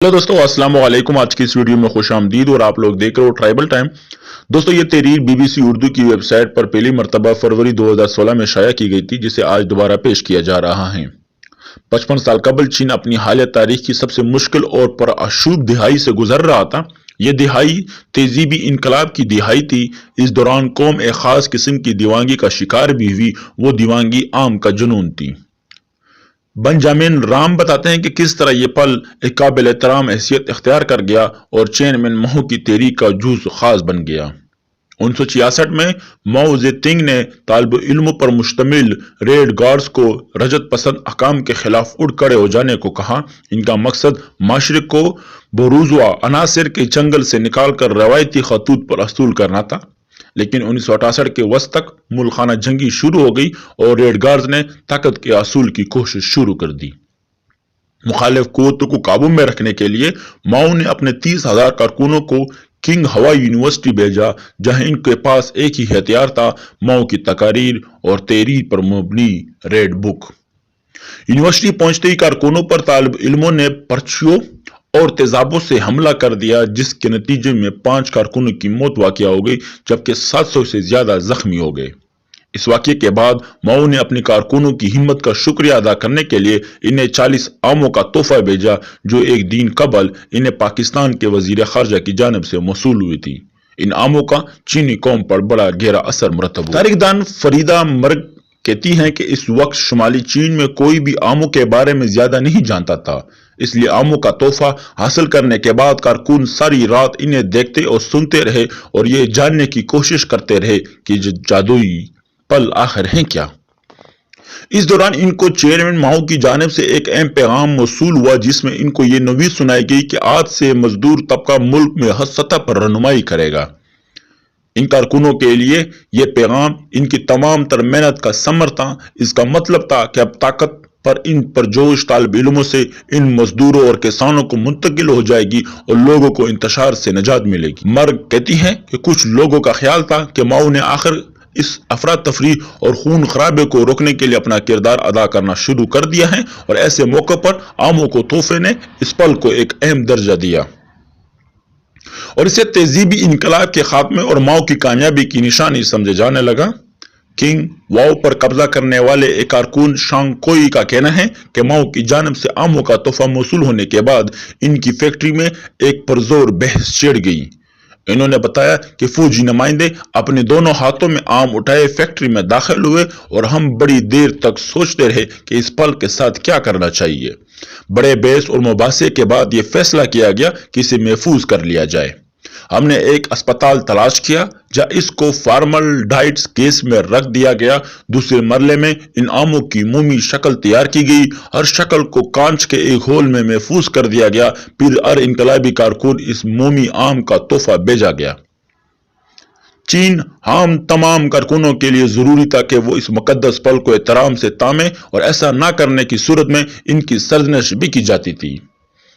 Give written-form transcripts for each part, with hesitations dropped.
Hello दोस्तों, अस्सलाम वालेकुम। आज की इस वीडियो में खुश आमदीद और आप लोग देख रहे हो ट्राइबल टाइम। दोस्तों, ये तहरीर बीबीसी उर्दू की वेबसाइट पर पहली मरतबा फरवरी 2016 में शाया की गई थी, जिसे आज दोबारा पेश किया जा रहा है। 55 साल कबल चीन अपनी हालिया तारीख की सबसे मुश्किल और परआशूब दिहाई से गुजर रहा था। यह दिहाई तेजीबी इनकलाब की दिहाई थी। इस दौरान कौम एक खास किस्म की दीवानगी का शिकार भी हुई। वो दीवानगी आम का जुनून थी। बेंजामिन राम बताते हैं कि किस तरह यह पल एक काबिल एहतराम हैसियत इख्तियार कर गया और चेयरमैन माओ की तहरीक का जूज खास बन गया। 1966 में माओ जेतिंग ने तालिब इल्मों पर मुश्तमिल रेड गार्ड्स को रजत पसंद अकाम के खिलाफ उड़ खड़े हो जाने को कहा। इनका मकसद माशरे को बुर्जुआ अनासिर के जंगल से निकालकर रवायती खतूत पर असूल करना था। लेकिन 1968 के वस्त तक मुल्खाना जंगी शुरू हो गई और रेड गार्ड्स ने ताकत के असूल की कोशिश शुरू कर दी। मुखालिफ कुव्वतों को काबू में रखने के लिए माओ ने अपने 30,000 कारकुनों को किंग हवाई यूनिवर्सिटी भेजा, जहां इनके पास एक ही हथियार था, माओ की तकारीर और तहरीर पर मबनी रेड बुक। यूनिवर्सिटी पहुंचते ही कारकुनों पर तालिब इल्मों ने पर्चियों और तेजाबों से हमला कर दिया, जिसके नतीजे में 5 कारकुनों की मौत वाक़या हो गई, जबकि 700 से ज्यादा जख्मी हो गए। इस वाक़ये के बाद माओ ने अपने कारकुनों की हिम्मत का शुक्रिया अदा करने के लिए इन्हें 40 आमों का तोहफा भेजा, जो एक दिन कबल इन्हें पाकिस्तान के वजीर खारजा की जानब से मौसूल हुई थी। इन आमों का चीनी कौम पर बड़ा गहरा असर मुरतब हुआ। तारीखदान फरीदा मर्ग कहती हैं कि इस वक्त शुमाली चीन में कोई भी आमों के बारे में ज्यादा नहीं जानता था, इसलिए आमों का तोहफा हासिल करने के बाद कारकुन सारी रात इन्हें देखते और सुनते रहे और ये जानने की कोशिश करते रहे कि जादुई पल आखिर हैं क्या। इस दौरान इनको चेयरमैन माओ की जानिब से एक अहम पैगाम मौसूल हुआ, जिसमें इनको ये नवीद सुनाई गई कि आज से मजदूर तबका मुल्क में हर सतह पर रहनुमाई करेगा। इन कारकुनों के लिए यह पैगाम इनकी तमाम तर मेहनत का समर था। इसका मतलब था कि अब ताकत पर इन परजोश तालिब इल्मों से इन मजदूरों और किसानों को मुंतकिल हो जाएगी और लोगों को इंतशार से निजात मिलेगी। मर्ग कहती हैं कि कुछ लोगों का ख्याल था कि माओ ने आखिर इस अफरा तफरी और खून खराबे को रोकने के लिए अपना किरदार अदा करना शुरू कर दिया है, और ऐसे मौके पर आमों को तोहफे ने इस पल को एक अहम दर्जा दिया और इसे तेजीबी इनकलाब के खात्मे और माओ की कामयाबी की निशानी समझे जाने लगा। किंग वाओ पर कब्जा करने वाले एक कारकुन शांग कोई का कहना है कि माओ की जानब से आमों का तोहफा मौसूल होने के बाद इनकी फैक्ट्री में एक पुरजोर बहस छिड़ गई। इन्होंने बताया कि फौजी नुमाइंदे अपने दोनों हाथों में आम उठाए फैक्ट्री में दाखिल हुए और हम बड़ी देर तक सोचते रहे कि इस पल के साथ क्या करना चाहिए। बड़े बहस और मुबासे के बाद यह फैसला किया गया कि इसे महफूज कर लिया जाए। हमने एक अस्पताल तलाश किया जहां इसको फार्मलडाइड्स केस में रख दिया गया। दूसरे मरले में इन आमों की मोमी शक्ल तैयार की गई। हर शक्ल को कांच के एक होल में महफूज कर दिया गया। फिर हर इनकलाबी कारकुन इस मोमी आम का तोहफा भेजा गया। चीन हम तमाम कारकुनों के लिए जरूरी था कि वो इस मुकद्दस पल को एहतराम से तामे, और ऐसा ना करने की सूरत में इनकी सरजनश भी की जाती थी।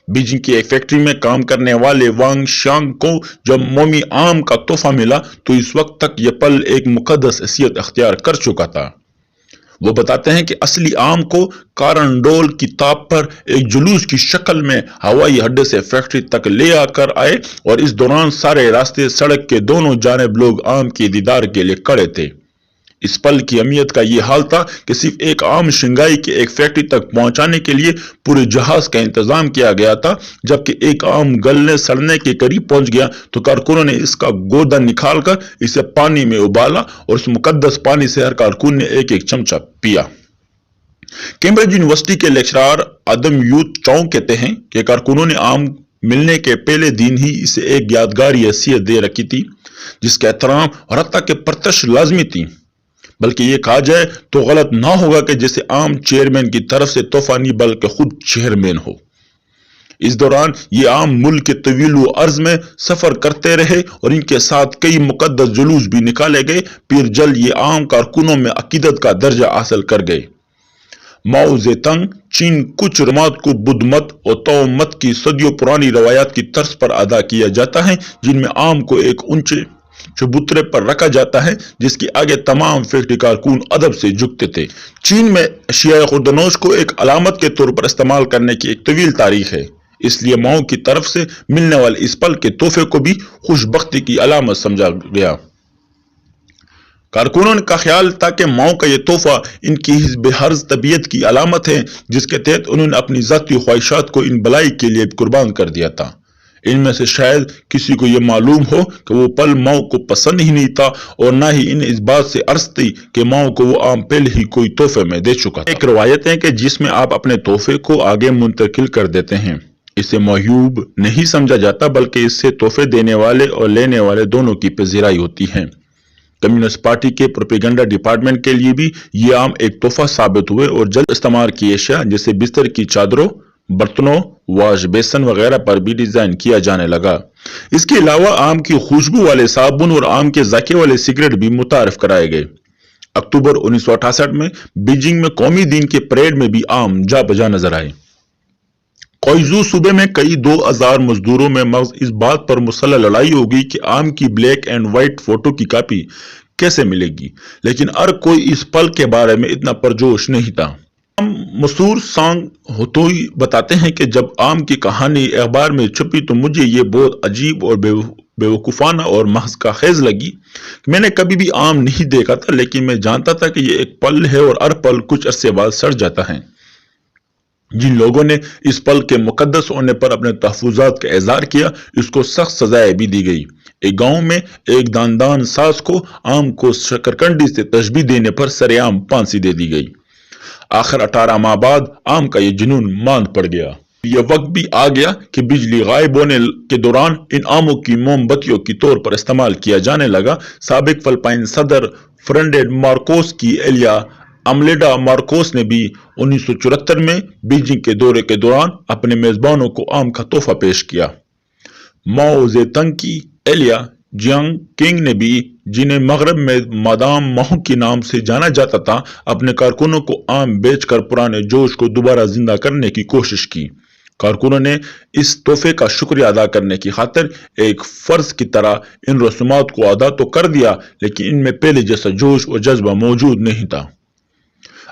बीजिंग की एक फैक्ट्री में काम करने वाले वांग शांग को जब मोमी आम का तोहफा मिला तो इस वक्त तक यह पल एक मुकद्दस हैसियत अख्तियार कर चुका था। वो बताते हैं कि असली आम को कारंडोल की ताप पर एक जुलूस की शक्ल में हवाई अड्डे से फैक्ट्री तक ले आकर आए, और इस दौरान सारे रास्ते सड़क के दोनों जानिब लोग आम के दीदार के लिए खड़े थे। इस पल की अहमियत का यह हाल था कि सिर्फ एक आम शंघाई के एक फैक्ट्री तक पहुंचाने के लिए पूरे जहाज का इंतजाम किया गया था। जबकि एक आम गलने सड़ने के करीब पहुंच गया तो कारकुनों ने इसका गोदा निकालकर इसे पानी में उबाला और उस मुकद्दस पानी से हर कारकुन ने एक एक चमचा पिया। कैम्ब्रिज यूनिवर्सिटी के लेक्चरर आदम यूथ चौंग कहते हैं कि कारकुनों ने आम मिलने के पहले दिन ही इसे एक यादगारी हैसियत दे रखी थी, जिसका एहतराम और हत्ता के प्रत्यक्ष लाजमी थी। बल्कि ये कहा जाए तो गलत ना होगा कि जैसे आम चेयरमैन की तरफ से तोहफा नहीं बल्कि खुद चेयरमैन हो। इस दौरान ये आम मुल्क के तवील अर्ज में सफर करते रहे और इनके साथ कई मुकद्दस जुलूस भी निकाले गए। फिर जल्द ये आम कारकुनों में अकीदत का दर्जा हासिल कर गए। माओ जेतंग चीन कुछ रमात को बुद्ध मत और तौ मत की सदियों पुरानी रवायात की तर्ज पर अदा किया जाता है, जिनमें आम को एक ऊंचे चबूतरे पर रखा जाता है, जिसके आगे तमाम फैक्ट्री कारकुन अदब से झुकते थे। चीन में अशिया खुर्दनोश को एक अलामत के तौर पर इस्तेमाल करने की एक तवील तारीख है। اس لیے ماؤ کی طرف سے ملنے والے اس پل کے تحفے کو بھی خوش بختی کی علامت سمجھا گیا۔ کارکنوں کا خیال تھا کہ ماؤ کا یہ تحفہ ان کی حزب ہرز طبیعت کی علامت ہے، جس کے تحت انہوں نے اپنی ذاتی خواہشات کو ان بلائی کے لیے قربان کر دیا تھا۔ ان میں سے شاید کسی کو یہ معلوم ہو کہ وہ پل ماؤ کو پسند ہی نہیں تھا، اور نہ ہی انہیں اس بات سے عرض تھی کہ ماؤ کو وہ عام پہلے ہی کوئی تحفے میں دے چکا تھا۔ ایک روایت ہے کہ جس میں آپ اپنے تحفے کو آگے منتقل کر دیتے ہیں، اسے موہوب نہیں سمجھا جاتا، بلکہ اس سے تحفے دینے والے اور لینے والے دونوں کی پذیرائی ہوتی ہے۔ کمیونسٹ پارٹی کے پروپیگنڈا ڈپارٹمنٹ کے لیے بھی یہ عام ایک تحفہ ثابت ہوئے، اور جلد استعمال کی اشیاء جیسے بستر کی چادروں، برتنوں، واش بیسن وغیرہ پر بھی ڈیزائن کیا جانے لگا۔ اس کے علاوہ آم کی خوشبو والے صابن اور آم کے ذائقے والے سگریٹ بھی متعارف کرائے گئے۔ اکتوبر 1968 میں بیجنگ میں قومی دن کے پریڈ میں بھی آم جا بجا نظر آئے۔ کوئزو صوبے میں کئی 2000 مزدوروں میں مغز اس بات پر مسلح لڑائی ہوگی کہ آم کی بلیک اینڈ وائٹ فوٹو کی کاپی کیسے ملے گی، لیکن ہر کوئی اس پل کے بارے میں اتنا پرجوش نہیں تھا۔ مسور سانگ ہوتوئی بتاتے ہیں کہ جب آم کی کہانی اخبار میں چھپی تو مجھے یہ بہت عجیب اور بیوقوفانہ اور محض کا خیز لگی۔ میں نے کبھی بھی آم نہیں دیکھا تھا، لیکن میں جانتا تھا کہ یہ ایک پل ہے اور ہر پل کچھ عرصے بعد سڑ جاتا ہے۔ جن لوگوں نے اس پل کے مقدس ہونے پر اپنے تحفظات کا اظہار کیا، اس کو سخت سزائیں بھی دی گئی۔ ایک گاؤں میں ایک داندان ساز کو آم کو شکرکنڈی سے تشبیہ دینے پر سر عام پھانسی دے دی گئی۔ آخر 18 ماہ بعد آم کا یہ جنون ماند پڑ گیا۔ یہ وقت بھی آ گیا کہ بجلی غائب ہونے کے دوران ان آموں کی موم بتیوں کے طور پر استعمال کیا جانے لگا۔ سابق فلپائن صدر فرڈینڈ مارکوس کی اہلیہ املیڈا مارکوس نے بھی 1974 میں بیجنگ کے دورے کے دوران اپنے میزبانوں کو آم کا تحفہ پیش کیا۔ ماؤ زے تنگ کی اہلیہ جیانگ کنگ نے بھی، جنہیں مغرب میں مادام ماؤ کے نام سے جانا جاتا تھا، اپنے کارکنوں کو آم بیچ کر پرانے جوش کو دوبارہ زندہ کرنے کی کوشش کی۔ کارکنوں نے اس تحفے کا شکریہ ادا کرنے کی خاطر ایک فرض کی طرح ان رسومات کو ادا تو کر دیا، لیکن ان میں پہلے جیسا جوش اور جذبہ موجود نہیں تھا۔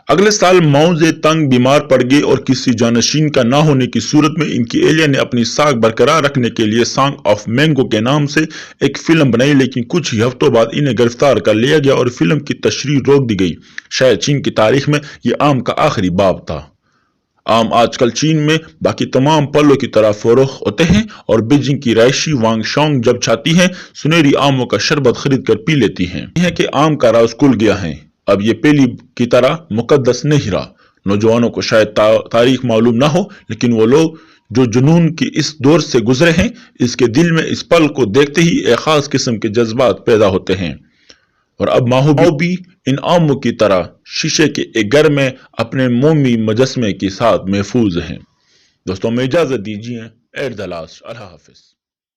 اگلے سال ماؤ زے تنگ بیمار پڑ گئے اور کسی جانشین کا نہ ہونے کی صورت میں ان کی اہلیہ نے اپنی ساکھ برقرار رکھنے کے لیے سانگ آف مینگو کے نام سے ایک فلم بنائی، لیکن کچھ ہی ہفتوں بعد انہیں گرفتار کر لیا گیا اور فلم کی تشریح روک دی گئی۔ شاید چین کی تاریخ میں یہ آم کا آخری باب تھا۔ آم آج کل چین میں باقی تمام پلوں کی طرح فروخت ہوتے ہیں، اور بیجنگ کی رہائشی وانگ شانگ جب چاہتی ہیں سنہری آموں کا شربت خرید کر پی لیتی ہیں۔ یہ ہے کہ آم کا راز کھل گیا ہے، اب یہ پہلی کی طرح مقدس نہیں رہا۔ نوجوانوں کو شاید تاریخ معلوم نہ ہو، لیکن وہ لوگ جو جنون کی اس دور سے گزرے ہیں، اس کے دل میں اس پل کو دیکھتے ہی ایک خاص قسم کے جذبات پیدا ہوتے ہیں۔ اور اب ماؤ بھی ان آموں کی طرح شیشے کے ایک گھر میں اپنے مومی مجسمے کے ساتھ محفوظ ہیں۔ دوستوں میں اجازت دیجیے، ایٹ دی لاسٹ، اللہ حافظ۔